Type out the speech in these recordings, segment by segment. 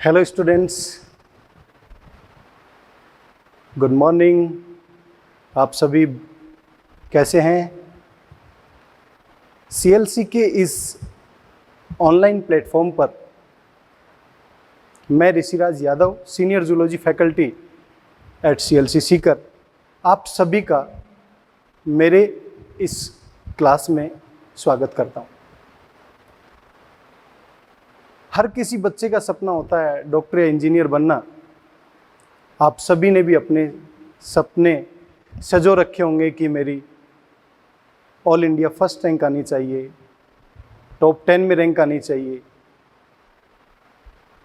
Hello students, good morning. आप सभी कैसे हैं? सीएलसी के इस ऑनलाइन प्लेटफॉर्म पर मैं Rishiraj Yadav, senior zoology faculty at CLC Sikar, आप सभी का मेरे इस क्लास में स्वागत करता हूं। हर किसी बच्चे का सपना होता है डॉक्टर या इंजीनियर बनना। आप सभी ने भी अपने सपने सजो रखे होंगे कि मेरी ऑल इंडिया फर्स्ट रैंक आनी चाहिए, टॉप 10 में रैंक आनी चाहिए,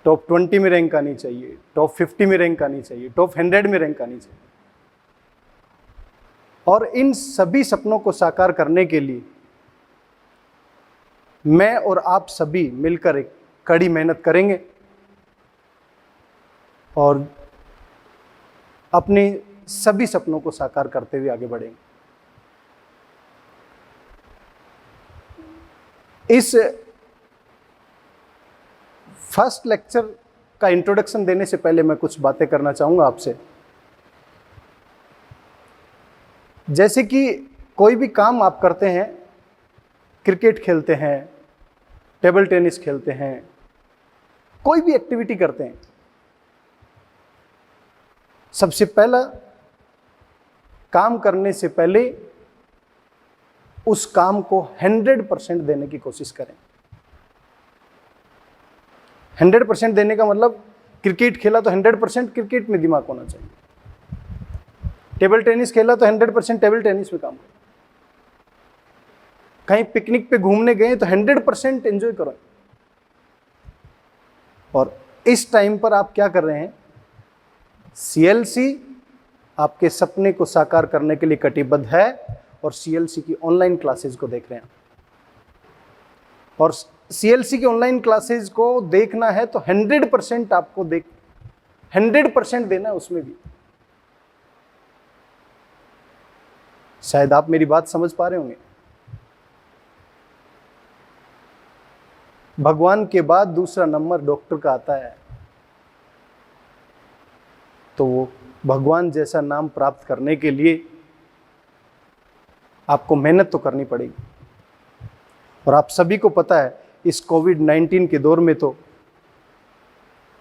टॉप 20 में रैंक आनी चाहिए, टॉप 50 में रैंक आनी चाहिए, टॉप 100 में रैंक आनी चाहिए। और इन सभी सपनों को साकार करने के लिए मैं और आप सभी मिलकर एक कड़ी मेहनत करेंगे और अपने सभी सपनों को साकार करते हुए आगे बढ़ेंगे। इस फर्स्ट लेक्चर का इंट्रोडक्शन देने से पहले मैं कुछ बातें करना चाहूंगा आपसे। जैसे कि कोई भी काम आप करते हैं, क्रिकेट खेलते हैं, टेबल टेनिस खेलते हैं, कोई भी एक्टिविटी करते हैं, सबसे पहला काम करने से पहले उस काम को 100% देने की कोशिश करें। 100% देने का मतलब क्रिकेट खेला तो 100% क्रिकेट में दिमाग होना चाहिए, टेबल टेनिस खेला तो 100% टेबल टेनिस में काम करें, कहीं पिकनिक पे घूमने गए तो 100% एंजॉय करो। और इस टाइम पर आप क्या कर रहे हैं? सीएलसी आपके सपने को साकार करने के लिए कटिबद्ध है और सीएलसी की ऑनलाइन क्लासेस को देख रहे हैं। और सीएलसी की ऑनलाइन क्लासेस को देखना है तो 100% आपको 100% देना है उसमें भी। शायद आप मेरी बात समझ पा रहे होंगे। भगवान के बाद दूसरा नंबर डॉक्टर का आता है, तो वो भगवान जैसा नाम प्राप्त करने के लिए आपको मेहनत तो करनी पड़ेगी। और आप सभी को पता है इस कोविड-19 के दौर में तो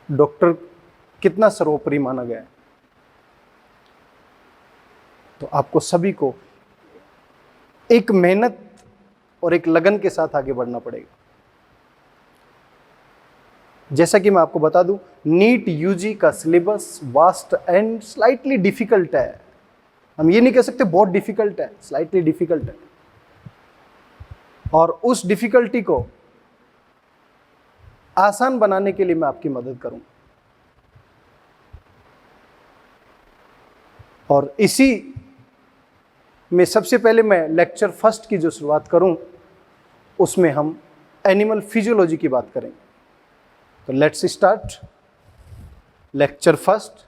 डॉक्टर कितना सर्वोपरि माना गया है। तो आपको सभी को एक मेहनत और एक लगन के साथ आगे बढ़ना पड़ेगा। जैसा कि मैं आपको बता दूं, नीट यूजी का syllabus vast and slightly difficult है। हम ये नहीं कह सकते बहुत डिफिकल्ट है, स्लाइटली डिफिकल्ट है। और उस डिफिकल्टी को आसान बनाने के लिए मैं आपकी मदद करूंगा। और इसी में सबसे पहले मैं लेक्चर फर्स्ट की जो शुरुआत करूं, उसमें हम एनिमल फिजियोलॉजी की बात करेंगे। तो let's start lecture first.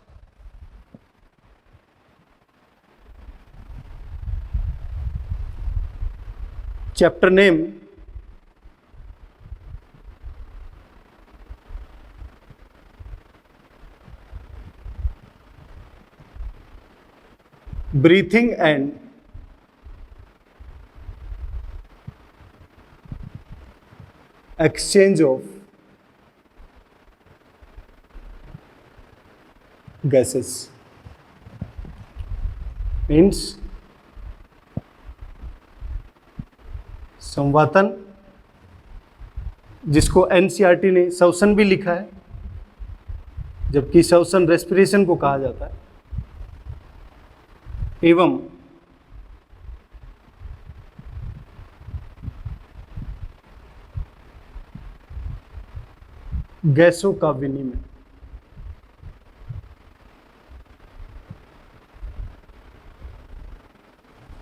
Chapter name breathing and exchange of gases. Means संवातन, जिसको एनसीईआरटी ने श्वसन भी लिखा है, जबकि श्वसन रेस्पिरेशन को कहा जाता है, एवं गैसों का विनिमय।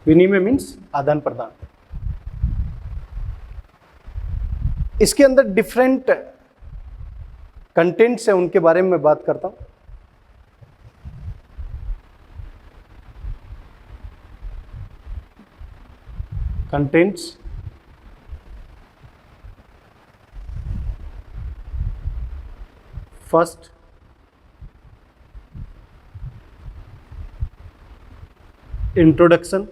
विनिमय मीन्स आदान प्रदान। इसके अंदर डिफरेंट कंटेंट्स है, उनके बारे में मैं बात करता हूं। कंटेंट्स फर्स्ट इंट्रोडक्शन,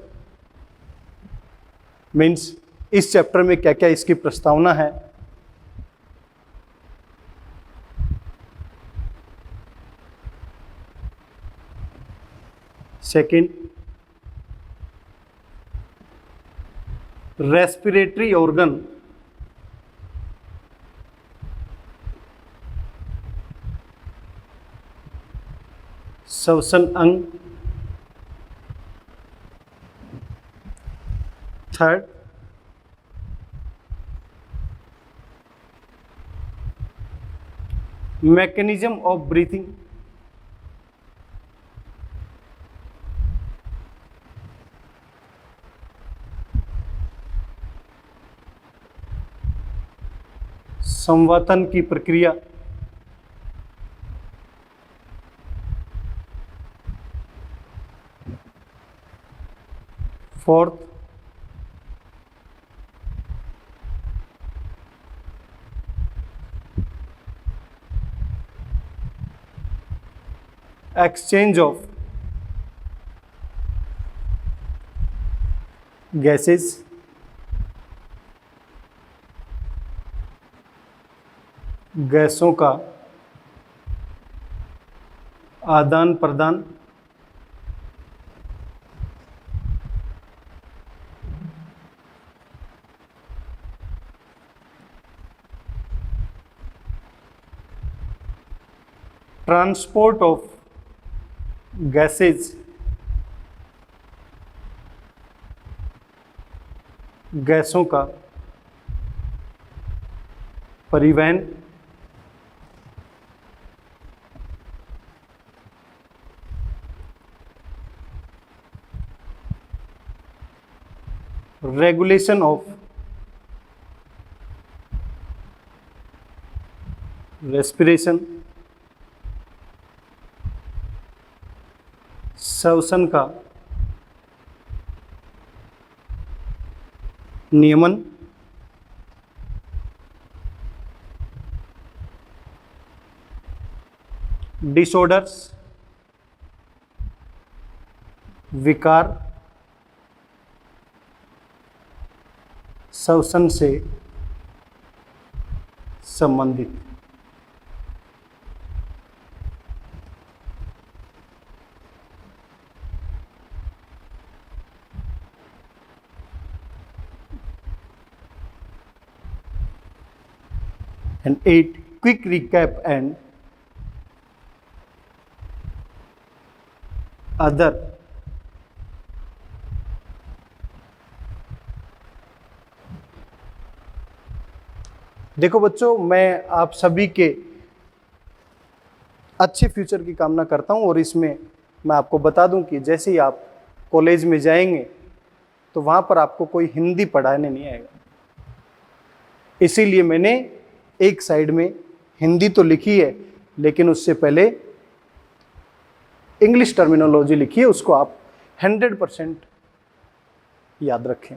मीन्स इस चैप्टर में क्या क्या इसकी प्रस्तावना है। सेकंड, रेस्पिरेटरी ऑर्गन, श्वसन अंग। Third, mechanism of breathing. संवातन की प्रक्रिया। Fourth, exchange of gases. गैसों का आदान प्रदान। ट्रांसपोर्ट ऑफ गैसेज, गैसों का परिवहन। रेगुलेशन ऑफ रेस्पिरेशन, श्वसन का नियमन। डिसऑर्डर्स, विकार श्वसन से संबंधित। And 8, quick recap and other देखो बच्चों, मैं आप सभी के अच्छे फ्यूचर की कामना करता हूं और इसमें मैं आपको बता दूं कि जैसे ही आप कॉलेज में जाएंगे तो वहां पर आपको कोई हिंदी पढ़ाने नहीं आएगा। इसीलिए मैंने एक साइड में हिंदी तो लिखी है, लेकिन उससे पहले इंग्लिश टर्मिनोलॉजी लिखी है, उसको आप 100% याद रखें।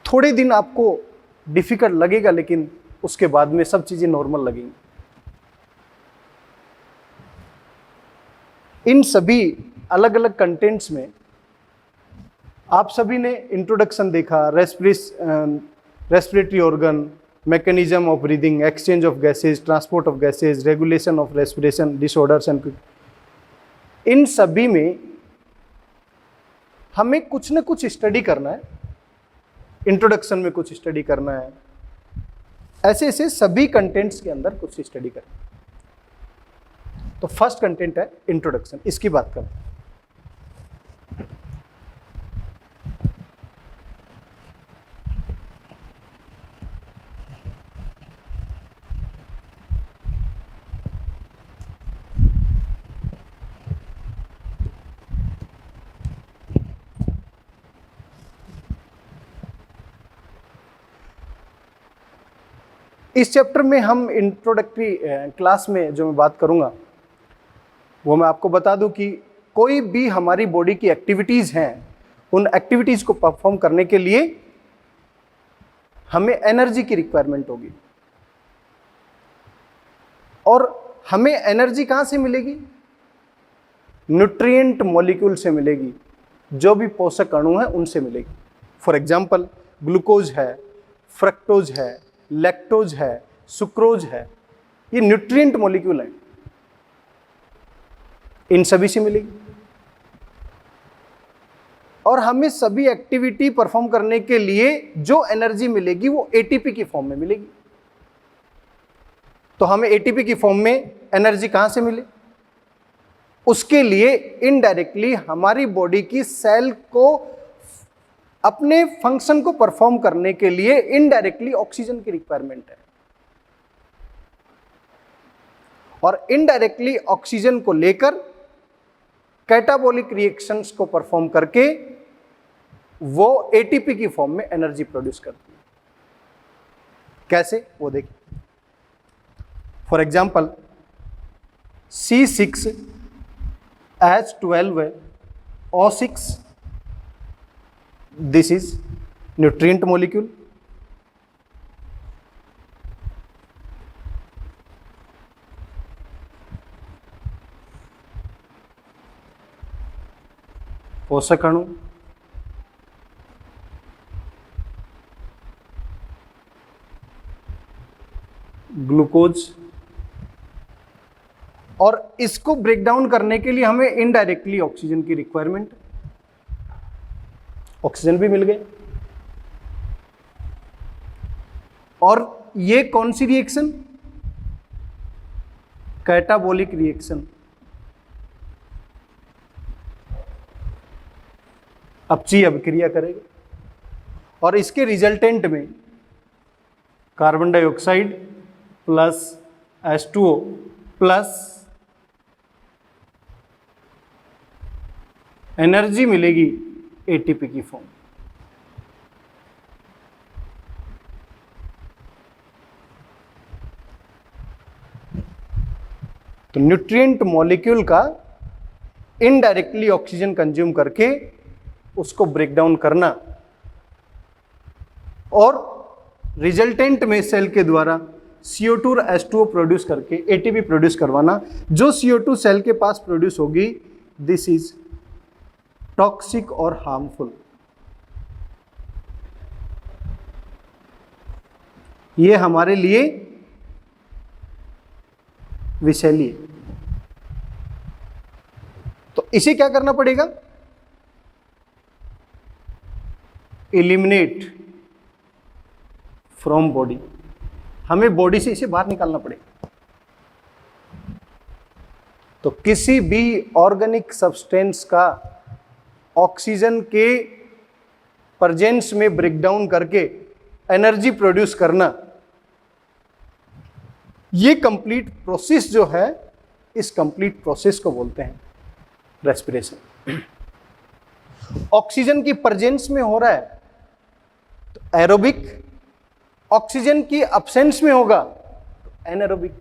थोड़े दिन आपको डिफिकल्ट लगेगा, लेकिन उसके बाद में सब चीजें नॉर्मल लगेंगी। इन सभी अलग अलग कंटेंट्स में आप सभी ने इंट्रोडक्शन देखा, respiratory organ, mechanism of breathing, exchange of gases, transport of gases, regulation of respiration, disorders and. इन सभी में हमें कुछ न कुछ स्टडी करना है। इंट्रोडक्शन में कुछ स्टडी करना है, ऐसे ऐसे सभी कंटेंट्स के अंदर कुछ स्टडी करना है। तो फर्स्ट कंटेंट है इंट्रोडक्शन, इसकी बात करते हैं। इस चैप्टर में हम इंट्रोडक्टरी क्लास में जो मैं बात करूंगा वो मैं आपको बता दूं कि कोई भी हमारी बॉडी की एक्टिविटीज़ हैं, उन एक्टिविटीज़ को परफॉर्म करने के लिए हमें एनर्जी की रिक्वायरमेंट होगी। और हमें एनर्जी कहाँ से मिलेगी? न्यूट्रिएंट मॉलिक्यूल से मिलेगी, जो भी पोषक अणु हैं उनसे मिलेगी। फॉर एग्जाम्पल ग्लूकोज है, फ्रक्टोज है, लैक्टोज है, सुक्रोज है, ये न्यूट्रिएंट मॉलिक्यूल है, इन सभी से मिलेगी। और हमें सभी एक्टिविटी परफॉर्म करने के लिए जो एनर्जी मिलेगी वो एटीपी की फॉर्म में मिलेगी। तो हमें एटीपी की फॉर्म में एनर्जी कहां से मिले? उसके लिए इनडायरेक्टली हमारी बॉडी की सेल को अपने फंक्शन को परफॉर्म करने के लिए इनडायरेक्टली ऑक्सीजन की रिक्वायरमेंट है, और इनडायरेक्टली ऑक्सीजन को लेकर कैटाबॉलिक रिएक्शंस को परफॉर्म करके वो एटीपी की फॉर्म में एनर्जी प्रोड्यूस करती है। कैसे? वो देखिए। For example C6H12O6, this is nutrient molecule. पोषक अणु, ग्लूकोज, और इसको ब्रेक डाउन करने के लिए हमें इनडायरेक्टली ऑक्सीजन की रिक्वायरमेंट, ऑक्सीजन भी मिल गए। और ये कौन सी रिएक्शन? Catabolic reaction. अपचयी अभिक्रिया करेगा और इसके रिजल्टेंट में carbon dioxide plus H2O plus energy मिलेगी एटीपी की फॉर्म। तो न्यूट्रिएंट मॉलिक्यूल का इनडायरेक्टली ऑक्सीजन कंज्यूम करके उसको ब्रेक डाउन करना और रिजल्टेंट में सेल के द्वारा CO2 और H2O प्रोड्यूस करके एटीपी प्रोड्यूस करवाना। जो CO2 सेल के पास प्रोड्यूस होगी, दिस इज टॉक्सिक और हार्मफुल। ये हमारे लिए विषैली है। तो इसे क्या करना पड़ेगा? Eliminate from body. हमें बॉडी से इसे बाहर निकालना पड़ेगा। तो किसी भी ऑर्गेनिक सब्सटेंस का ऑक्सीजन के प्रेजेंस में ब्रेकडाउन करके एनर्जी प्रोड्यूस करना, ये कंप्लीट प्रोसेस जो है, इस कंप्लीट प्रोसेस को बोलते हैं रेस्पिरेशन। ऑक्सीजन की प्रेजेंस में हो रहा है तो एरोबिक, ऑक्सीजन की अब्सेंस में होगा तो एनारोबिक,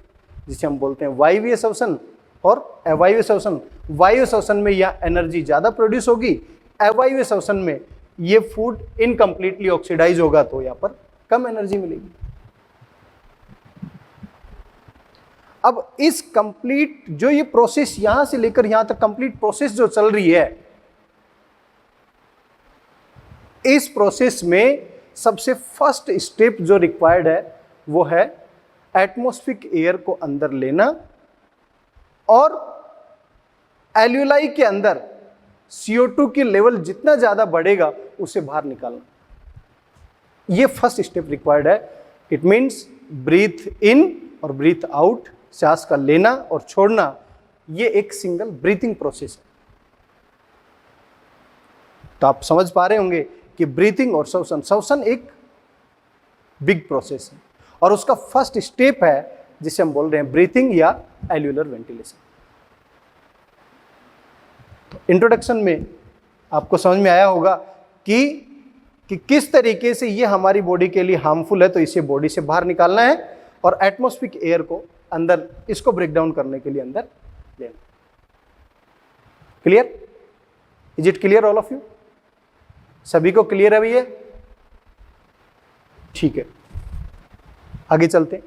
जिसे हम बोलते हैं वायवीय श्वसन और अवायवीय श्वसन। वायु श्वसन में यह एनर्जी ज्यादा प्रोड्यूस होगी, अवायवीय श्वसन में ये फूड इनकम्प्लीटली ऑक्सीडाइज होगा तो यहां पर कम एनर्जी मिलेगी। अब इस कंप्लीट जो ये प्रोसेस यहां से लेकर यहां तक कंप्लीट प्रोसेस जो चल रही है, इस प्रोसेस में सबसे फर्स्ट स्टेप जो रिक्वायर्ड है वो है एटमॉस्फेरिक एयर को अंदर लेना और एल्यूलाई के अंदर CO2 की लेवल जितना ज्यादा बढ़ेगा उसे बाहर निकालना। ये फर्स्ट स्टेप रिक्वायर्ड है। इट मींस ब्रीथ इन और ब्रीथ आउट, सांस का लेना और छोड़ना, ये एक सिंगल ब्रीथिंग प्रोसेस है। तो आप समझ पा रहे होंगे कि ब्रीथिंग और श्वसन, श्वसन एक बिग प्रोसेस है और उसका फर्स्ट स्टेप है जिसे हम बोल रहे हैं ब्रीथिंग या एल्यूलर वेंटिलेशन। तो इंट्रोडक्शन में आपको समझ में आया होगा कि किस तरीके से ये हमारी बॉडी के लिए हार्मफुल है, तो इसे बॉडी से बाहर निकालना है और एटमॉस्फेरिक एयर को अंदर, इसको ब्रेक डाउन करने के लिए अंदर लेना। Clear? Is it clear all of you? सभी को क्लियर है भैया? ठीक है, आगे चलते हैं।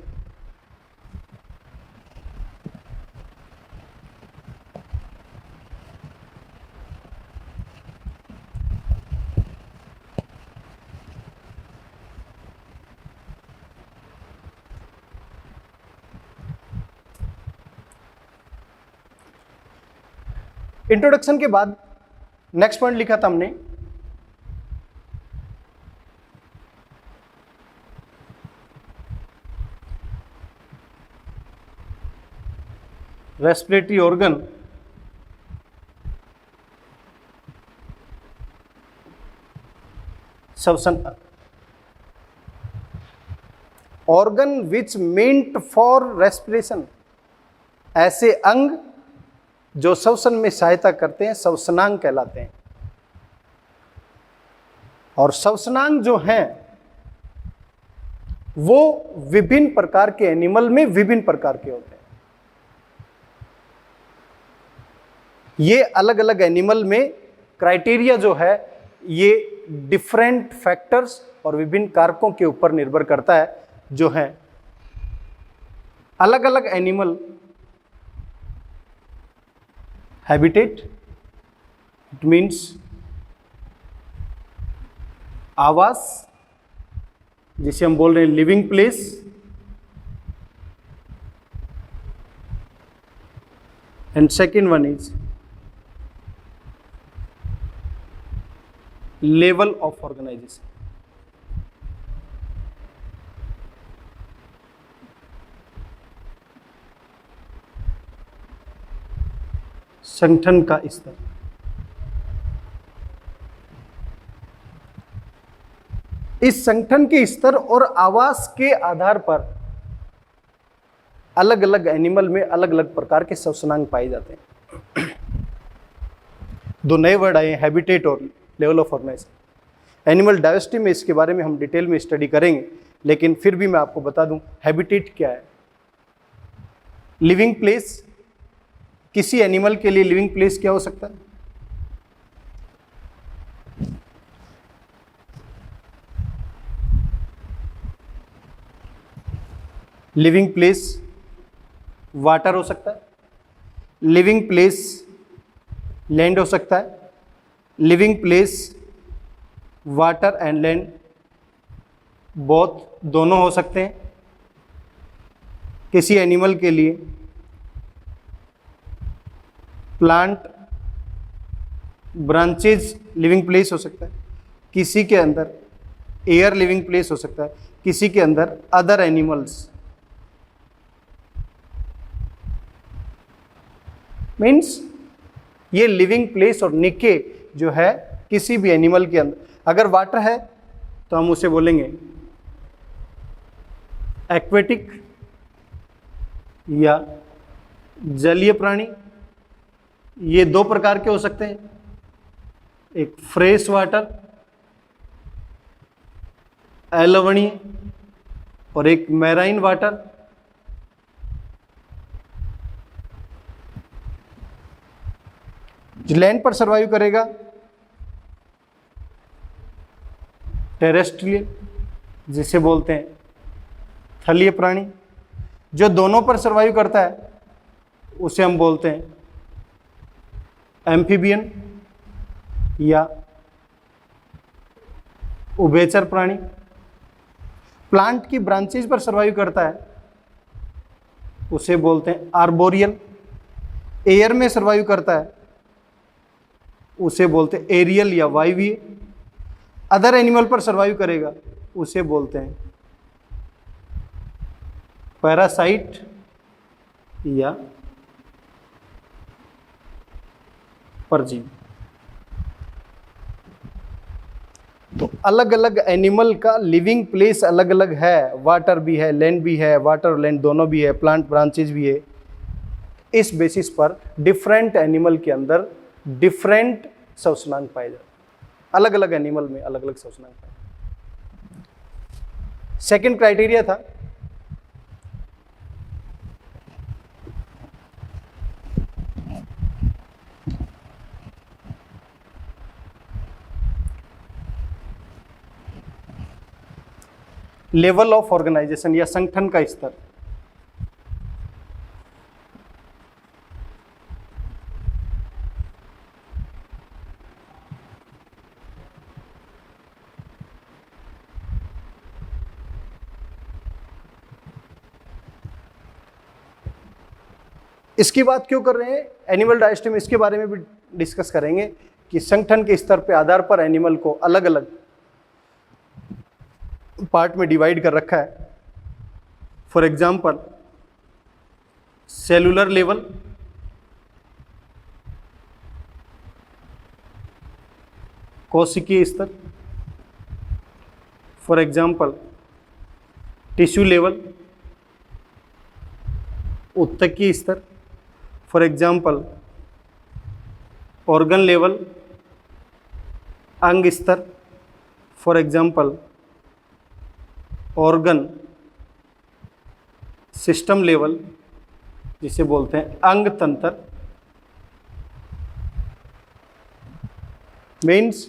इंट्रोडक्शन के बाद नेक्स्ट पॉइंट लिखा था हमने, रेस्पिरेटरी ऑर्गन श्वसन organ which meant for respiration, ऐसे अंग जो श्वसन में सहायता करते हैं श्वसनांग कहलाते हैं। और श्वसनांग जो हैं वो विभिन्न प्रकार के एनिमल में विभिन्न प्रकार के होते हैं। ये अलग अलग एनिमल में क्राइटेरिया जो है ये डिफरेंट फैक्टर्स और विभिन्न कारकों के ऊपर निर्भर करता है, जो है अलग अलग एनिमल हैबिटेट, इट मीन्स आवास, जिसे हम बोल रहे हैं living place, and second one is level of organisation. संगठन का स्तर। इस संगठन के स्तर और आवास के आधार पर अलग अलग एनिमल में अलग अलग प्रकार के श्वसनांग पाए जाते हैं। दो नए वर्ड आए हैं, हैबिटेट और level of organisation. Animal diversity में इसके बारे में हम डिटेल में स्टडी करेंगे, लेकिन फिर भी मैं आपको बता दूं हैबिटेट क्या है। लिविंग प्लेस, किसी एनिमल के लिए लिविंग प्लेस क्या हो सकता है? लिविंग प्लेस वाटर हो सकता है, लिविंग प्लेस लैंड हो सकता है, living place water and land both दोनों हो सकते हैं। किसी एनिमल के लिए प्लांट ब्रांचेज लिविंग प्लेस हो सकता है, किसी के अंदर एयर लिविंग प्लेस हो सकता है, किसी के अंदर अदर एनिमल्स। मीन्स ये लिविंग प्लेस और निके जो है किसी भी एनिमल के अंदर, अगर वाटर है तो हम उसे बोलेंगे एक्वेटिक या जलीय प्राणी। ये दो प्रकार के हो सकते हैं, एक फ्रेश वाटर अलवणीय और एक मैराइन वाटर। जो लैंड पर सर्वाइव करेगा टेरेस्ट्रियल, जिसे बोलते हैं थलीय प्राणी। जो दोनों पर सर्वाइव करता है उसे हम बोलते हैं एम्फीबियन या उभयचर प्राणी। प्लांट की ब्रांचेज पर सर्वाइव करता है उसे बोलते हैं आर्बोरियल। एयर में सर्वाइव करता है उसे बोलते हैं एरियल या वायवीय। अदर एनिमल पर सर्वाइव करेगा उसे बोलते हैं पैरासाइट या परजीवी। तो अलग अलग एनिमल का लिविंग प्लेस अलग अलग है, वाटर भी है लैंड भी है, वाटर और लैंड दोनों भी है, प्लांट ब्रांचेज भी है। इस बेसिस पर डिफरेंट एनिमल के अंदर डिफरेंट श्वसनांग पाए जाते हैं। अलग अलग एनिमल में अलग अलग श्वसनांग पाए जाते हैं। सेकेंड क्राइटेरिया था लेवल ऑफ ऑर्गेनाइजेशन या संगठन का स्तर। इसकी बात क्यों कर रहे हैं? एनिमल डाइजेस्टी में इसके बारे में भी डिस्कस करेंगे कि संगठन के स्तर पे आधार पर एनिमल को अलग अलग पार्ट में डिवाइड कर रखा है। फॉर एग्जाम्पल सेलुलर लेवल, कोशिकीय स्तर, फॉर एग्जाम्पल टिश्यू लेवल, उत्तकीय स्तर, फॉर एग्जाम्पल ऑर्गन लेवल, अंग स्तर, for example organ system level, जिसे बोलते हैं अंग तंत्र। मीन्स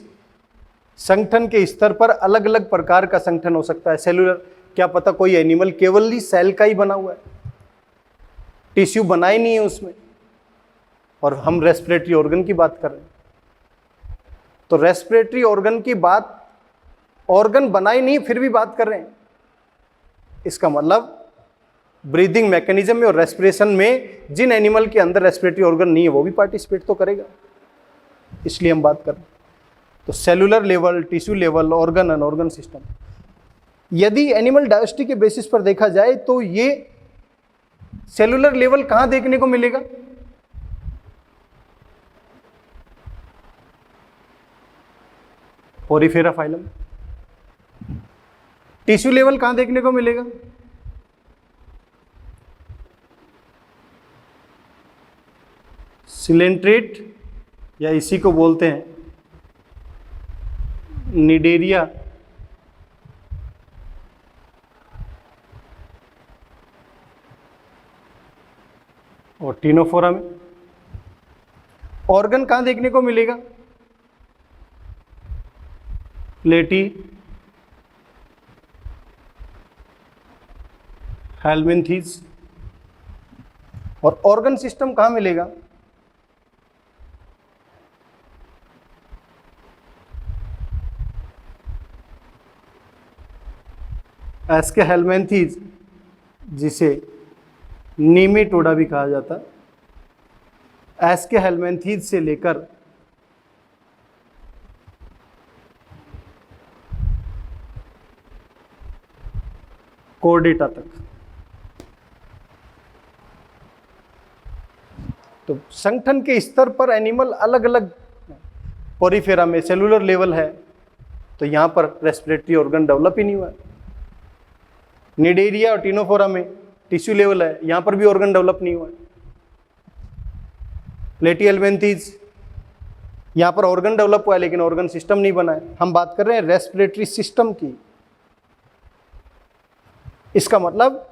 संगठन के स्तर पर अलग अलग प्रकार का संगठन हो सकता है। सेलुलर, क्या पता कोई एनिमल केवल ही सेल का ही बना हुआ है, टिश्यू बना ही नहीं है उसमें, और हम रेस्पिरेटरी ऑर्गन की बात कर रहे हैं। तो रेस्पिरेटरी ऑर्गन की बात, ऑर्गन बना ही नहीं फिर भी बात कर रहे हैं, इसका मतलब ब्रीदिंग मैकेनिज्म में और रेस्पिरेशन में जिन एनिमल के अंदर रेस्पिरेटरी ऑर्गन नहीं है वो भी पार्टिसिपेट तो करेगा, इसलिए हम बात कर रहे हैं। तो cellular level, tissue level, organ and organ system. यदि एनिमल डाइवर्सिटी के बेसिस पर देखा जाए तो ये सेलुलर लेवल कहां देखने को मिलेगा? Porifera phylum. टिश्यू लेवल कहां देखने को मिलेगा? सिलेंट्रेट, या इसी को बोलते हैं निडेरिया, और टिनोफोरा में। ऑर्गन कहां देखने को मिलेगा? प्लेटी, हेलमिंथीज। और ऑर्गन सिस्टम कहां मिलेगा? एस्के हेलमिंथीज, जिसे नीमेटोडा भी कहा जाता है। एस्के हेलमिंथीज से लेकर कोर्डेटा तक। तो संगठन के स्तर पर एनिमल अलग अलग, पोरीफेरा में सेलुलर लेवल है तो यहां पर रेस्पिरेटरी ऑर्गन डेवलप ही नहीं हुआ। निडेरिया और टिनोफोरा में टिश्यू लेवल है, यहां पर भी ऑर्गन डेवलप नहीं हुआ। प्लेटिहेल्मिंथीज, यहां पर ऑर्गन डेवलप हुआ है लेकिन ऑर्गन सिस्टम नहीं बना है। हम बात कर रहे हैं रेस्पिरेटरी सिस्टम की। इसका मतलब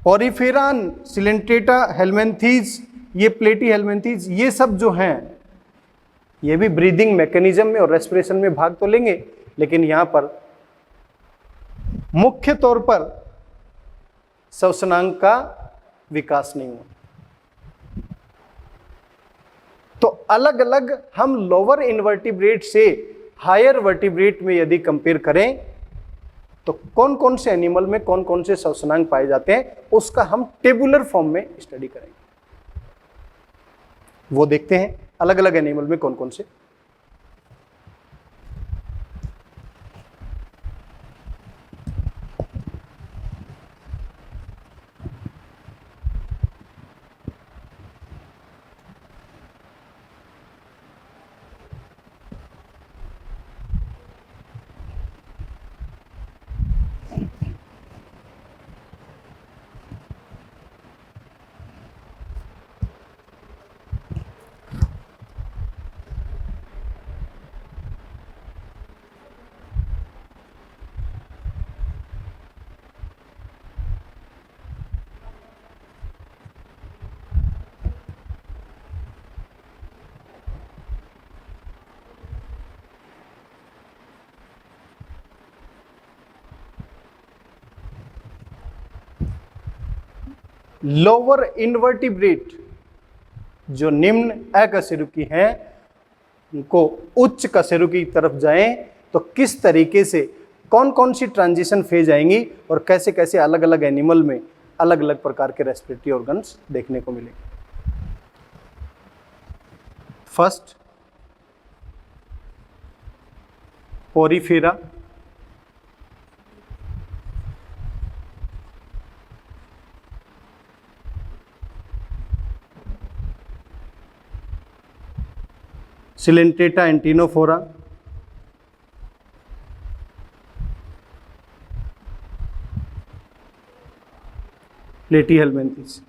पोरीफेरा, सिलेंट्रेटा, हेलमिंथीज, ये प्लेटिहेल्मिंथीज, ये सब जो हैं ये भी ब्रीदिंग मैकेनिज्म में और रेस्पिरेशन में भाग तो लेंगे, लेकिन यहां पर मुख्य तौर पर श्वसनांग का विकास नहीं हुआ। तो अलग अलग हम लोअर इनवर्टिब्रेट से हायर वर्टिब्रेट में यदि कंपेयर करें तो कौन कौन से एनिमल में कौन कौन से श्वसनांग पाए जाते हैं, उसका हम टेबुलर फॉर्म में स्टडी करेंगे। वो देखते हैं अलग अलग एनिमल में कौन कौन से। लोअर इनवर्टिब्रेट जो निम्न अकशेरुकी हैं उनको उच्च कशेरुकी की तरफ जाएं तो किस तरीके से कौन कौन सी ट्रांजिशन फेज आएंगी और कैसे कैसे अलग अलग एनिमल में अलग अलग प्रकार के रेस्पिरेटरी ऑर्गन्स देखने को मिलेंगे। First, Porifera, Coelenterata Ctenophora, Platyhelminthes.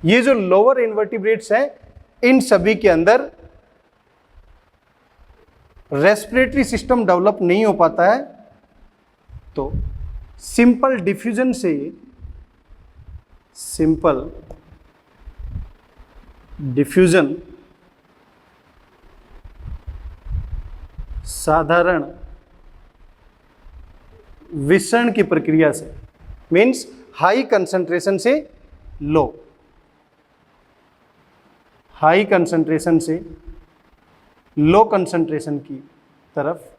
ये जो लोअर इन्वर्टिब्रेट्स हैं, इन सभी के अंदर रेस्पिरेटरी सिस्टम डेवलप नहीं हो पाता है, तो सिंपल डिफ्यूजन से, सिंपल डिफ्यूजन, साधारण विसरण की प्रक्रिया से, मीन्स हाई कंसंट्रेशन से लो, हाई कंसंट्रेशन से लो कंसंट्रेशन की तरफ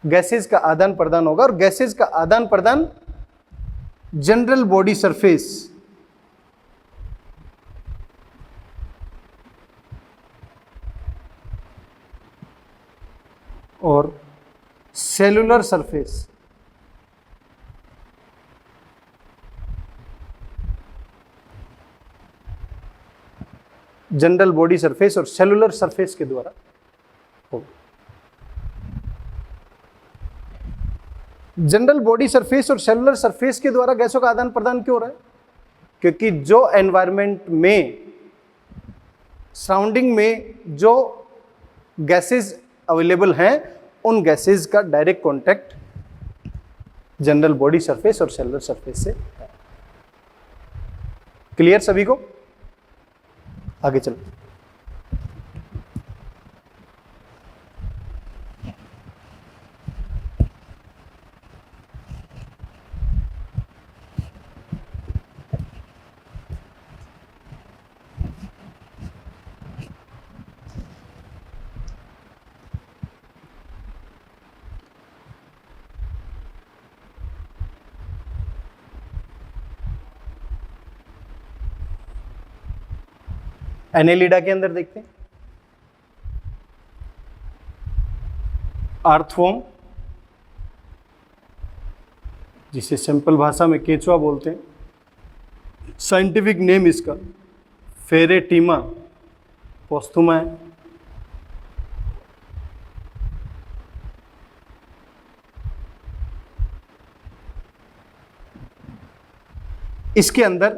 गैसेज का आदान प्रदान होगा। और गैसेज का आदान प्रदान जनरल बॉडी सरफेस और cellular surface, general body surface और सेलुलर सरफेस के द्वारा होगा। जनरल बॉडी सरफेस और सेलुलर सरफेस के द्वारा गैसों का आदान प्रदान क्यों हो रहा है? क्योंकि जो एनवायरनमेंट में, सराउंडिंग में जो गैसेज अवेलेबल हैं, उन गैसेज का direct contact general body surface और सेलुलर सरफेस से है। क्लियर सभी को? आगे चलो। एनेलिडा के अंदर देखते हैं, आर्थवॉर्म, जिसे सिंपल भाषा में केंचुआ बोलते हैं, साइंटिफिक नेम इसका फेरेटीमा पोस्थुमा है। इसके अंदर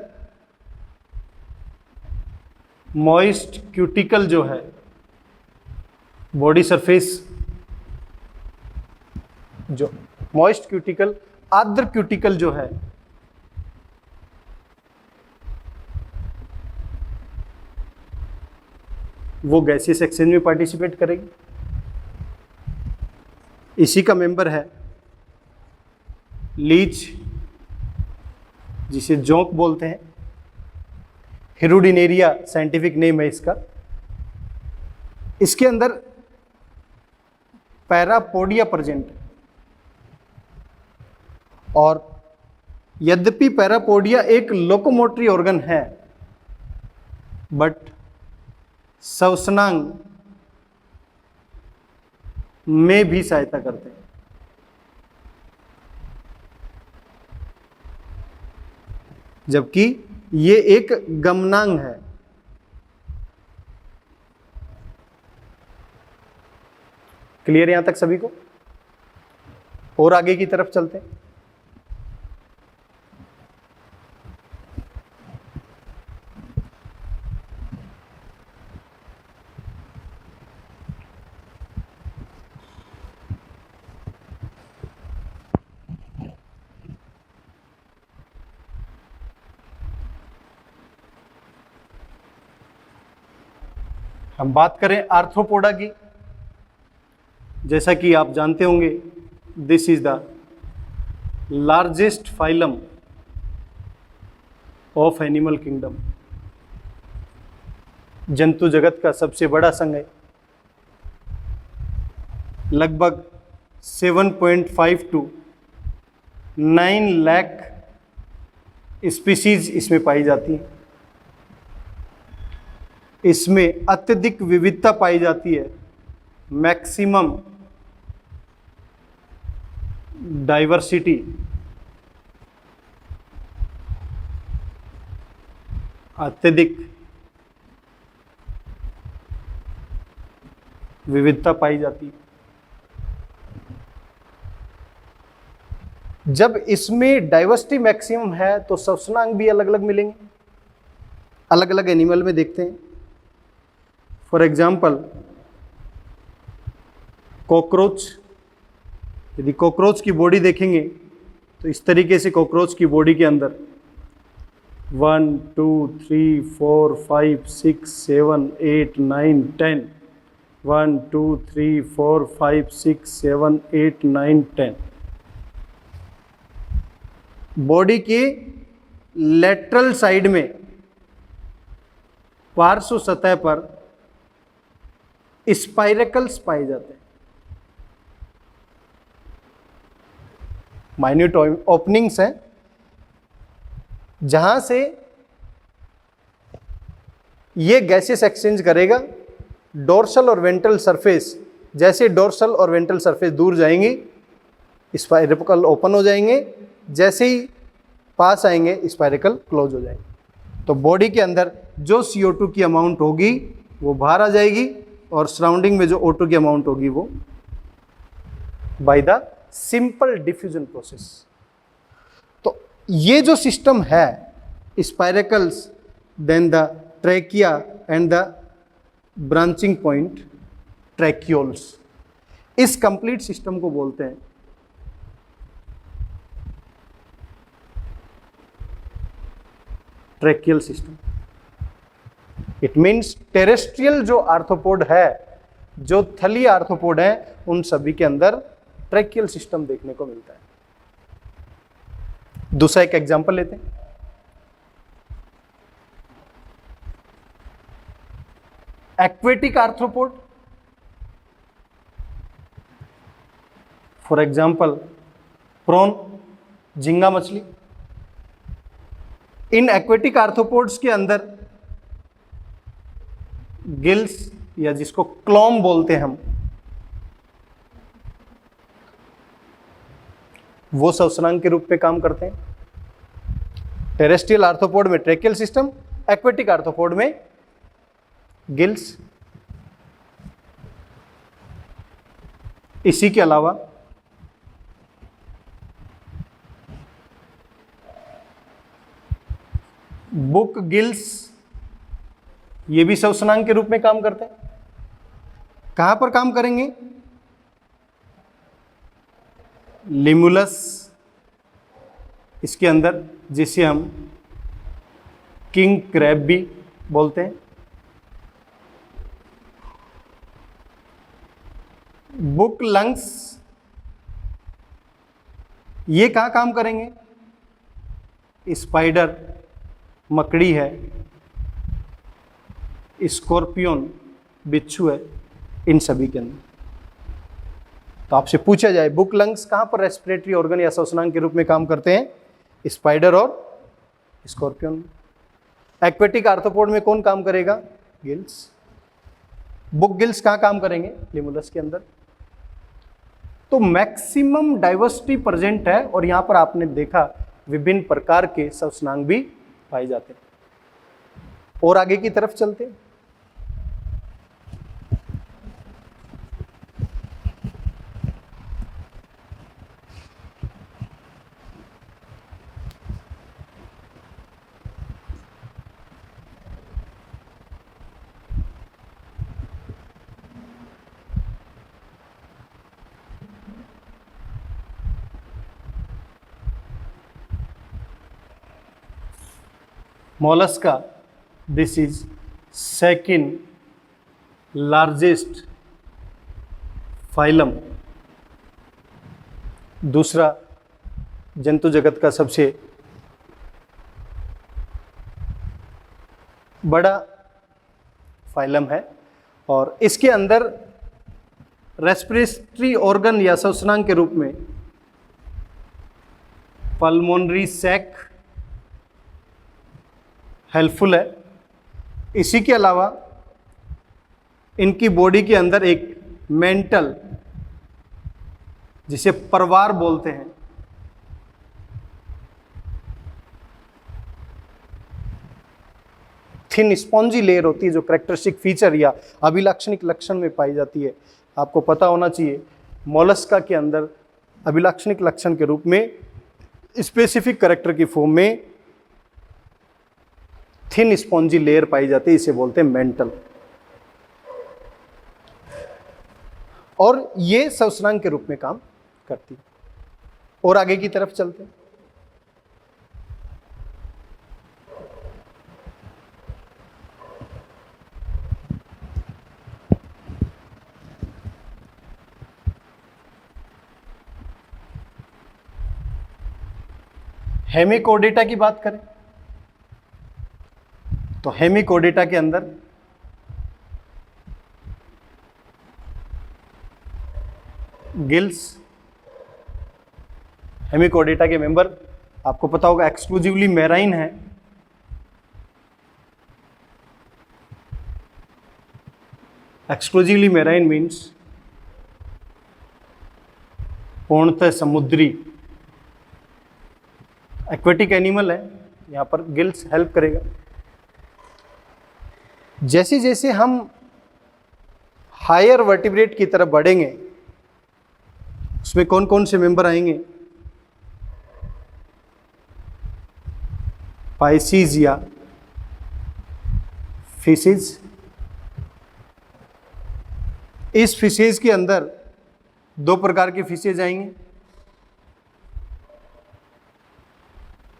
मॉइस्ट क्यूटिकल जो है, बॉडी सरफेस, जो मॉइस्ट क्यूटिकल, आर्द्र क्यूटिकल जो है, वो गैसियस एक्सचेंज में पार्टिसिपेट करेगी। इसी का मेंबर है लीच, जिसे जोंक बोलते हैं, हिरुडिनेरिया साइंटिफिक नेम है इसका। इसके अंदर पैरापोडिया प्रेजेंट है, और यद्यपि पैरापोडिया एक लोकोमोटरी ऑर्गन है, बट श्वसनांग में भी सहायता करते हैं। जबकि ये एक गमनांग है। क्लियर यहां तक सभी को? और आगे की तरफ चलते हैं। हम बात करें आर्थ्रोपोडा की, जैसा कि आप जानते होंगे, this is the largest phylum of animal kingdom. जंतु जगत का सबसे बड़ा संघ है। लगभग 7.5 to 9 लाख स्पीसीज इसमें पाई जाती है, इसमें अत्यधिक विविधता पाई जाती है, मैक्सिमम डाइवर्सिटी, अत्यधिक विविधता पाई जाती है। जब इसमें डाइवर्सिटी मैक्सिमम है तो श्वसनांग भी अलग अलग मिलेंगे, अलग अलग एनिमल में देखते हैं। फॉर एग्जाम्पल कॉकरोच, यदि कॉकरोच की बॉडी देखेंगे तो इस तरीके से कॉकरोच की बॉडी के अंदर 1 2 3 4 5 6 7 8 9 10 1 2 3 4 5 6 7 8 9 10 बॉडी की लेटरल साइड में पार्श्व सतह पर स्पाइरेकल्स पाए जाते हैं, माइन्यूट ओपनिंग्स हैं जहां से ये गैसेस एक्सचेंज करेगा। डोर्सल और वेंट्रल सरफेस, जैसे डोर्सल और वेंट्रल सरफेस दूर जाएंगी स्पाइरेकल ओपन हो जाएंगे, जैसे ही पास आएंगे स्पाइरेकल क्लोज हो जाएंगे। तो बॉडी के अंदर जो CO2 की अमाउंट होगी वो बाहर आ जाएगी और सराउंडिंग में जो O2 की अमाउंट होगी वो by the simple diffusion process. तो ये जो सिस्टम है spiracles, then the trachea and the branching point tracheoles, इस कंप्लीट सिस्टम को बोलते हैं tracheal system. It means terrestrial जो आर्थ्रोपोड है, जो थलीय आर्थ्रोपोड है, उन सभी के अंदर ट्रैकियल सिस्टम देखने को मिलता है। दूसरा एक एग्जांपल लेते हैं। Aquatic arthropod, for example prawn, झींगा मछली। इन एक्वेटिक आर्थ्रोपोड्स के अंदर गिल्स या जिसको क्लॉम बोलते हैं हम, वो श्वसनांग के रूप में काम करते हैं। टेरेस्ट्रियल आर्थ्रोपोड में ट्रैकियल सिस्टम, एक्वेटिक आर्थ्रोपोड में गिल्स। इसी के अलावा बुक गिल्स, ये भी श्वसनांग के रूप में काम करते हैं। कहां पर काम करेंगे? लिमुलस, इसके अंदर, जिसे हम किंग क्रैब भी बोलते हैं। बुक लंग्स, ये कहां काम करेंगे? स्पाइडर, मकड़ी है, स्कॉर्पियन, बिच्छू है, इन सभी के अंदर। तो आपसे पूछा जाए बुक लंग्स कहां पर रेस्पिरेटरी ऑर्गन या श्वसनांग के रूप में काम करते हैं? स्पाइडर और स्कॉर्पियन। एक्वेटिक आर्थ्रोपोड में कौन काम करेगा? गिल्स। बुक गिल्स कहां काम करेंगे? लिमुलस के अंदर। तो मैक्सिमम डाइवर्सिटी प्रेजेंट है और यहां पर आपने देखा विभिन्न प्रकार के श्वसनांग भी पाए जाते हैं। और आगे की तरफ चलते हैं। Mollusca, this is second largest phylum, दूसरा जंतु जगत का सबसे बड़ा फाइलम है और इसके अंदर रेस्पिरेटरी ऑर्गन या श्वसनांग के रूप में पल्मोनरी सैक, हेल्पफुल है। इसी के अलावा इनकी बॉडी के अंदर एक मेंटल, जिसे परवार बोलते हैं, थिन स्पॉन्जी लेयर होती है, जो कैरेक्टरिस्टिक फीचर या अभिलाक्षणिक लक्षण में पाई जाती है। आपको पता होना चाहिए मोलस्का के अंदर अभिलाक्षणिक लक्षण के रूप में स्पेसिफिक कैरेक्टर की फॉर्म में थिन स्पॉन्जी लेयर पाई जाती है, इसे बोलते हैं मेंटल। और ये श्वसनांग के रूप में काम करती है। और आगे की तरफ चलते हैं। हेमिकोडेटा की बात करें तो हेमिकोडेटा के अंदर गिल्स, हेमिकोडेटा के मेंबर आपको पता होगा एक्सक्लूसिवली मेराइन है। एक्सक्लूसिवली मेराइन मीन्स पूर्णतः समुद्री एक्वेटिक एनिमल है। यहां पर गिल्स हेल्प करेगा। जैसे जैसे हम हायर वर्टिब्रेट की तरफ बढ़ेंगे, उसमें कौन कौन से मेंबर आएंगे? पाइसीज या फिशेज। इस फिशेज के अंदर दो प्रकार के फिशेज आएंगे।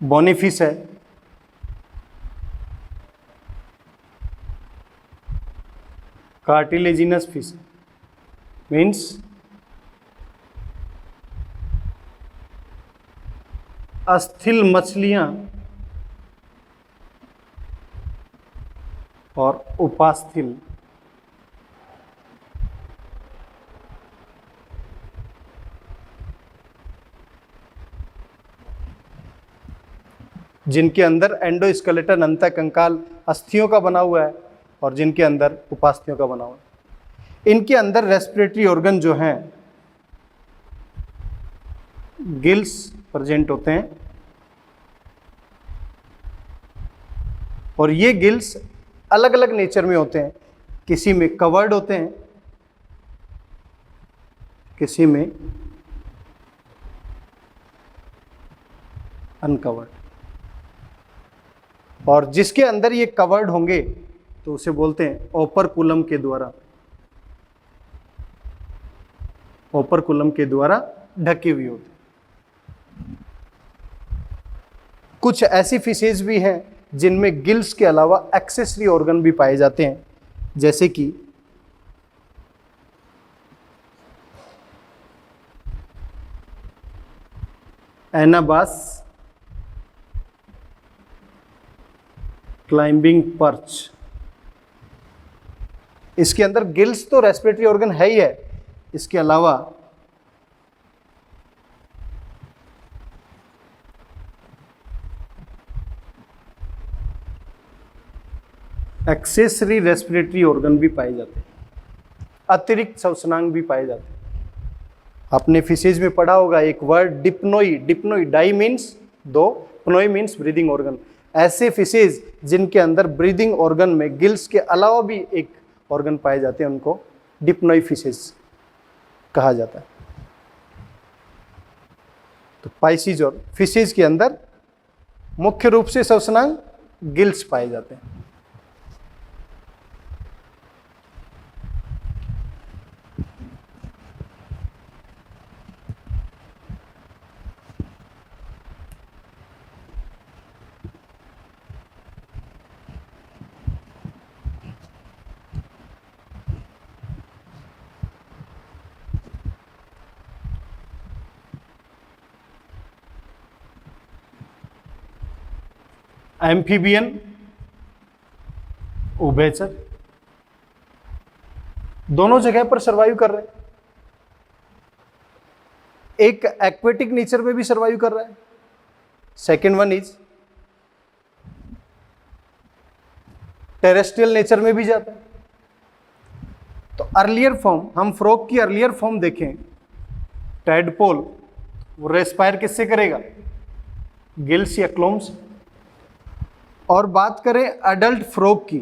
बोनीफिश है, कार्टिलेजिनस फिश मीन्स अस्थिल मछलियां और उपास्थल। जिनके अंदर एंडोस्केलेटन अंतःकंकाल अस्थियों का बना हुआ है और जिनके अंदर उपास्थियों का बना हुआ है। इनके अंदर रेस्पिरेटरी ऑर्गन जो हैं गिल्स प्रेजेंट होते हैं और ये गिल्स अलग अलग नेचर में होते हैं। किसी में कवर्ड होते हैं, किसी में अनकवर्ड। और जिसके अंदर ये कवर्ड होंगे तो उसे बोलते हैं ओपरकुलम के द्वारा, ओपरकुलम के द्वारा ढके हुए होते हैं। कुछ ऐसी फिशेज भी हैं जिनमें गिल्स के अलावा एक्सेसरी ऑर्गन भी पाए जाते हैं, जैसे कि एनाबास क्लाइंबिंग पर्च। इसके अंदर गिल्स तो रेस्पिरेटरी ऑर्गन है ही है, इसके अलावा एक्सेसरी रेस्पिरेटरी ऑर्गन भी पाए जाते हैं, अतिरिक्त श्वसनांग भी पाए जाते हैं। आपने फिशेज में पढ़ा होगा एक word Dipnoi. Dipnoi, di means दो, प्नोई मीन्स ब्रीदिंग ऑर्गन। ऐसे फिशेज जिनके अंदर ब्रीदिंग ऑर्गन में गिल्स के अलावा भी एक ऑर्गन पाए जाते हैं, उनको डिप्नोई फिशेज कहा जाता है। तो पाइसीज और फिशेज के अंदर मुख्य रूप से श्वसनांग गिल्स पाए जाते हैं। एम्फीबियन, उभयचर, दोनों जगह पर सर्वाइव कर रहे हैं। एक एक्वेटिक नेचर में भी सर्वाइव कर रहा है। Second one is terrestrial nature में भी जाता है। तो अर्लियर फॉर्म, हम फ्रॉग की अर्लियर फॉर्म देखें, टैडपोल, वो रेस्पायर किससे करेगा? गिल्स या क्लोम्स। और बात करें अडल्ट फ्रॉग की,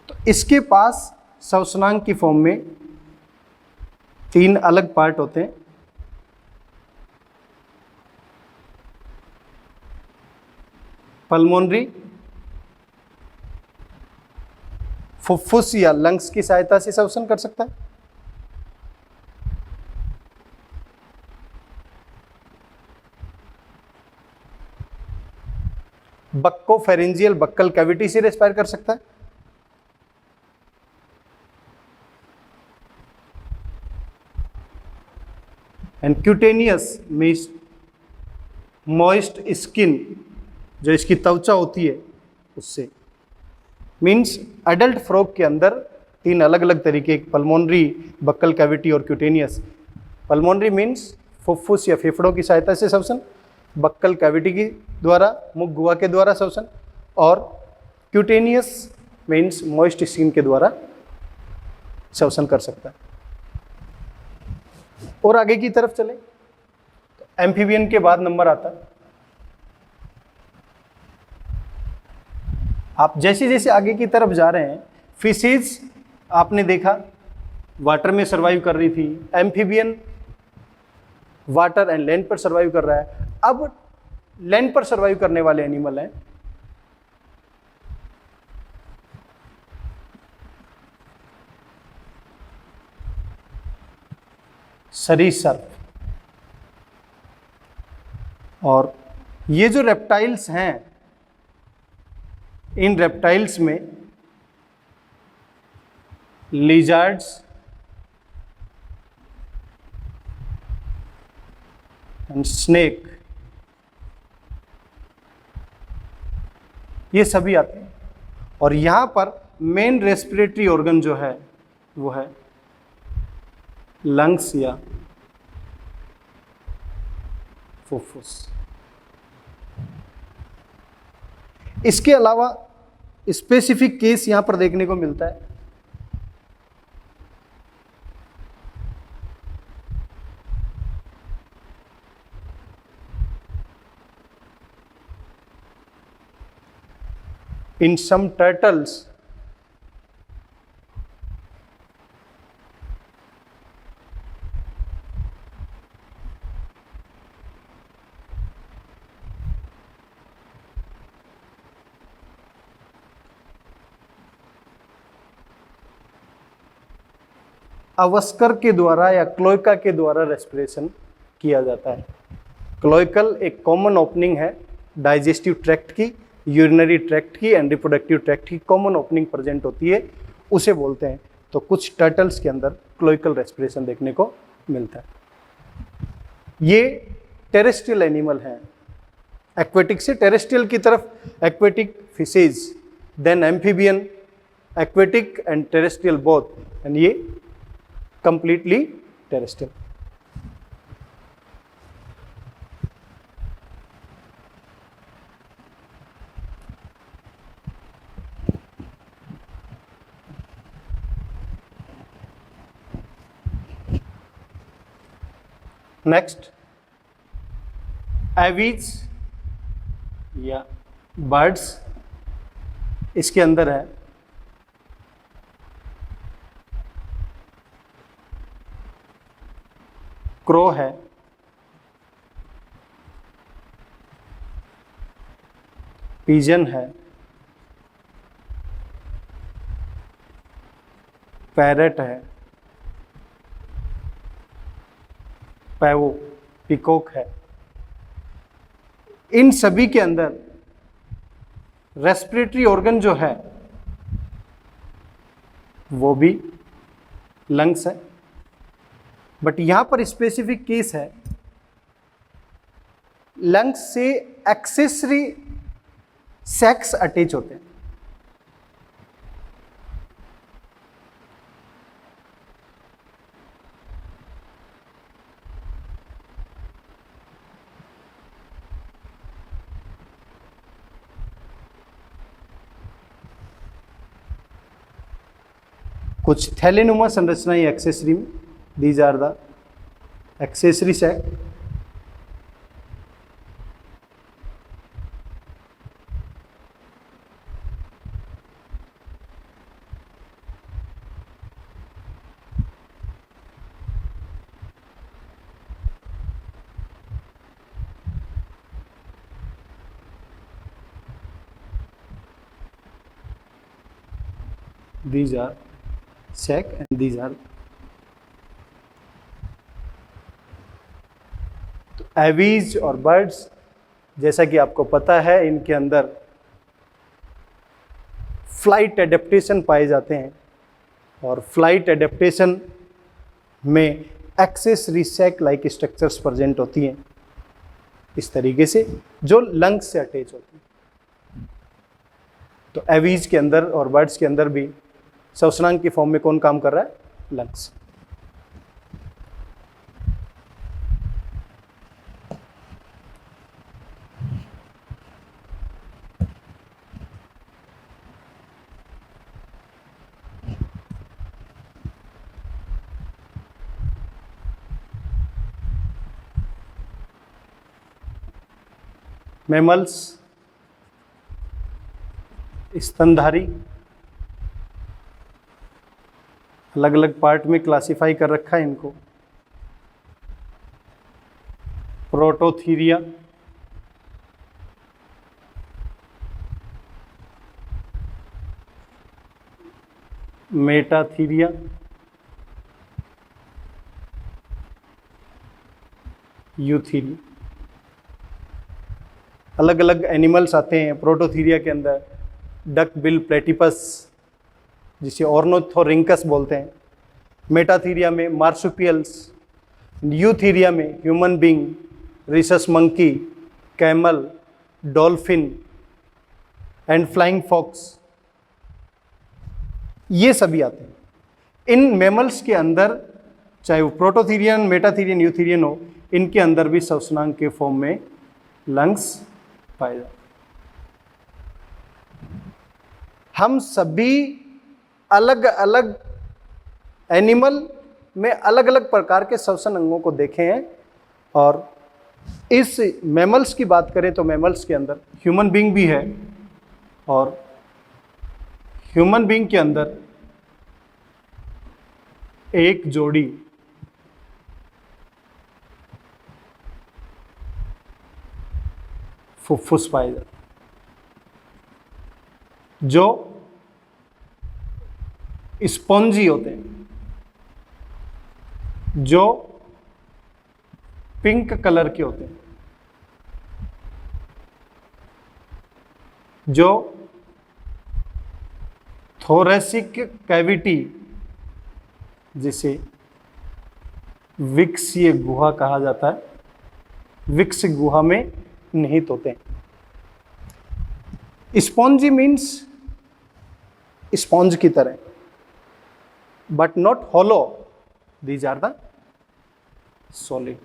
तो इसके पास श्वसनांग की फॉर्म में 3 अलग पार्ट होते हैं। पल्मोनरी, फुफ्फुस या लंग्स की सहायता से श्वसन कर सकता है। बक्कोफेरेंजियल, बक्कल कैविटी से रेस्पायर कर सकता है। And cutaneous means moist skin, जो इसकी त्वचा होती है उससे। मीन्स अडल्ट फ्रॉग के अंदर 3 अलग अलग तरीके, पल्मोनरी, बक्कल कैविटी और क्यूटेनियस। पल्मोनरी मीन्स फुफ्फुस या फेफड़ों की सहायता से श्वसन, बक्कल कैविटी की द्वारा, मुख गुहा के द्वारा श्वसन, और क्यूटेनियस मीन्स मॉइस्ट स्किन के द्वारा श्वसन कर सकता है। और आगे की तरफ चले तो एम्फीबियन के बाद नंबर आता है। आप जैसे जैसे आगे की तरफ जा रहे हैं, फिशेज आपने देखा वाटर में सर्वाइव कर रही थी, एम्फीबियन वाटर एंड लैंड पर सर्वाइव कर रहा है। अब लैंड पर सर्वाइव करने वाले एनिमल हैं सरीसृप। और ये जो रेप्टाइल्स हैं, इन रेप्टाइल्स में लिजार्ड्स एंड स्नेक, ये सभी आते हैं। और यहां पर मेन रेस्पिरेटरी ऑर्गन जो है वो है लंग्स या फुफ्फुस। इसके अलावा स्पेसिफिक केस यहां पर देखने को मिलता है। In some turtles, अवस्कर के द्वारा या क्लोइका के द्वारा रेस्पिरेशन किया जाता है। क्लोइकल एक कॉमन ओपनिंग है डाइजेस्टिव ट्रैक्ट की, यूरिनरी ट्रैक्ट की एंड रिप्रोडक्टिव ट्रैक्ट की कॉमन ओपनिंग प्रेजेंट होती है, उसे बोलते हैं। तो कुछ टर्टल्स के अंदर क्लोइकल रेस्पिरेशन देखने को मिलता है। ये टेरेस्ट्रियल एनिमल हैं, एक्वेटिक से टेरेस्ट्रियल की तरफ, aquatic fishes, then amphibian, aquatic and terrestrial both, and ये कंप्लीटली टेरेस्ट्रियल। नेक्स्ट एवीज या बर्ड्स, इसके अंदर है क्रो है, पिजन है, पैरट है, पैवो, पिकॉक है। इन सभी के अंदर रेस्पिरेटरी ऑर्गन जो है वो भी लंग्स है। बट यहां पर स्पेसिफिक केस है, लंग्स से एक्सेसरी सैक्स अटैच होते हैं। कुछ थैलेनुमा संरचनाएं एक्सेसरी में, these are the accessory sac. These are sac and these are aves और बर्ड्स, जैसा कि आपको पता है इनके अंदर फ्लाइट एडेप्टेशन पाए जाते हैं और फ्लाइट एडेप्टेशन में accessory sac like structures present होती हैं इस तरीके से, जो लंग्स से अटैच होती हैं। तो एवीज के अंदर और बर्ड्स के अंदर भी श्वसनांग की फॉर्म में कौन काम कर रहा है? लंग्स। मैमल्स स्तनधारी, अलग अलग पार्ट में क्लासिफाई कर रखा है इनको। Prototheria, Metatheria, Eutheria. अलग अलग एनिमल्स आते हैं प्रोटोथीरिया के अंदर। डक बिल प्लेटिपस, जिसे ऑर्निथोरिंकस बोलते हैं। मेटाथीरिया में मार्सुपियल्स, यूथीरिया में human being, rhesus monkey, camel, dolphin and flying fox, ये सभी आते हैं। इन मैमल्स के अंदर, चाहे वो प्रोटोथीरियन, मेटाथीरियन, यूथीरियन हो, इनके अंदर भी श्वसनांग के फॉर्म में लंग्स पाए जाते हैं। हम सभी अलग अलग एनिमल में अलग अलग प्रकार के श्वसन अंगों को देखे हैं, और इस मैमल्स की बात करें तो मैमल्स के अंदर ह्यूमन बीइंग भी है, और ह्यूमन बीइंग के अंदर एक जोड़ी फुफ्फुस पाए जाते हैं, जो स्पॉन्जी होते हैं, जो पिंक कलर के होते हैं, जो थोरेसिक कैविटी, जिसे विक्सीय गुहा कहा जाता है, विक्स गुहा में निहित होते हैं। स्पॉन्जी मीन्स स्पॉन्ज की तरह, but not hollow, these are the solid.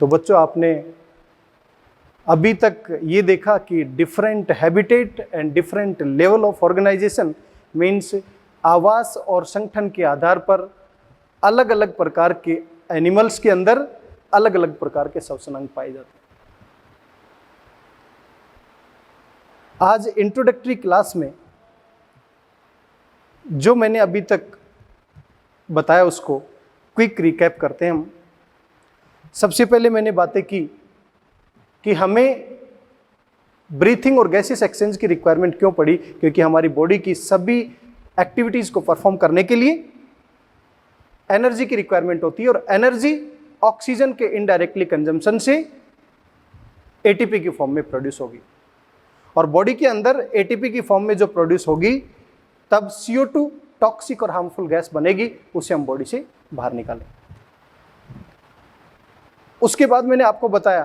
तो बच्चों, आपने अभी तक ये देखा कि different habitat and different level of organisation means आवास और संगठन के आधार पर अलग अलग प्रकार के एनिमल्स के अंदर अलग अलग प्रकार के श्वसन अंग पाए जाते हैं। आज इंट्रोडक्टरी क्लास में जो मैंने अभी तक बताया उसको क्विक रिकैप करते हैं हम। सबसे पहले मैंने बातें की कि हमें ब्रीथिंग और गैसेस एक्सचेंज की रिक्वायरमेंट क्यों पड़ी, क्योंकि हमारी बॉडी की सभी एक्टिविटीज को परफॉर्म करने के लिए एनर्जी की रिक्वायरमेंट होती है, और एनर्जी ऑक्सीजन के इनडायरेक्टली कंजम्पशन से एटीपी की फॉर्म में प्रोड्यूस होगी, और बॉडी के अंदर एटीपी की फॉर्म में जो प्रोड्यूस होगी तब CO2 टॉक्सिक और हार्मफुल गैस बनेगी, उसे हम बॉडी से बाहर निकालें। उसके बाद मैंने आपको बताया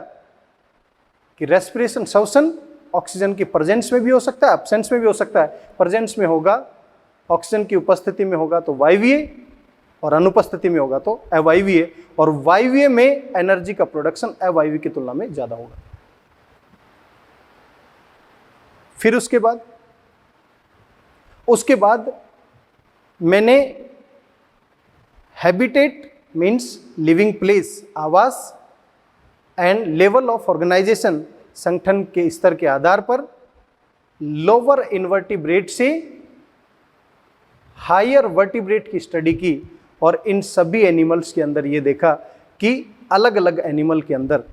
कि रेस्पिरेशन, श्वसन ऑक्सीजन की प्रेजेंस में भी हो सकता है, एब्सेंस में भी हो सकता है। प्रेजेंस में होगा, ऑक्सीजन की उपस्थिति में होगा तो वायवीय, और अनुपस्थिति में होगा तो अवायवीय, और वायवीय में एनर्जी का प्रोडक्शन अवायवीय की तुलना में ज्यादा होगा। फिर उसके बाद मैंने हैबिटेट मीन्स लिविंग प्लेस, आवास, एंड लेवल ऑफ ऑर्गेनाइजेशन, संगठन के स्तर के आधार पर लोअर इनवर्टिब्रेट से हायर वर्टिब्रेट की स्टडी की, और इन सभी एनिमल्स के अंदर ये देखा कि अलग अलग एनिमल के अंदर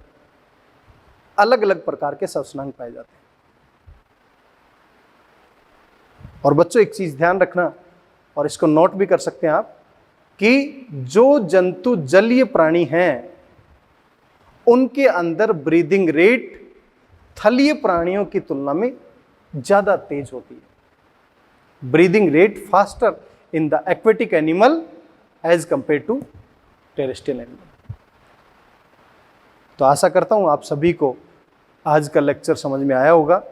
अलग अलग प्रकार के श्वसनांग पाए जाते हैं। और बच्चों एक चीज ध्यान रखना, और इसको नोट भी कर सकते हैं आप, कि जो जंतु जलीय प्राणी हैं उनके अंदर ब्रीदिंग रेट थलीय प्राणियों की तुलना में ज्यादा तेज होती है। Breathing rate faster in the aquatic animal as compare to terrestrial animal. तो आशा करता हूं आप सभी को आज का लेक्चर समझ में आया होगा।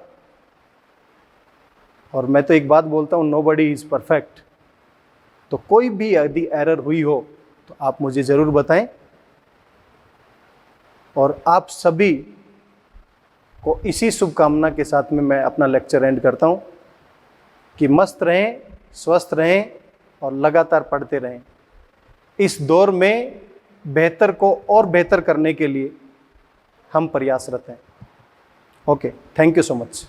और मैं तो एक बात बोलता हूं, नोबडी इज परफेक्ट। तो कोई भी यदि एरर हुई हो तो आप मुझे जरूर बताएं। और आप सभी को इसी शुभकामना के साथ में मैं अपना लेक्चर एंड करता हूं कि मस्त रहें, स्वस्थ रहें और लगातार पढ़ते रहें। इस दौर में बेहतर को और बेहतर करने के लिए हम प्रयासरत हैं। Okay, thank you so much.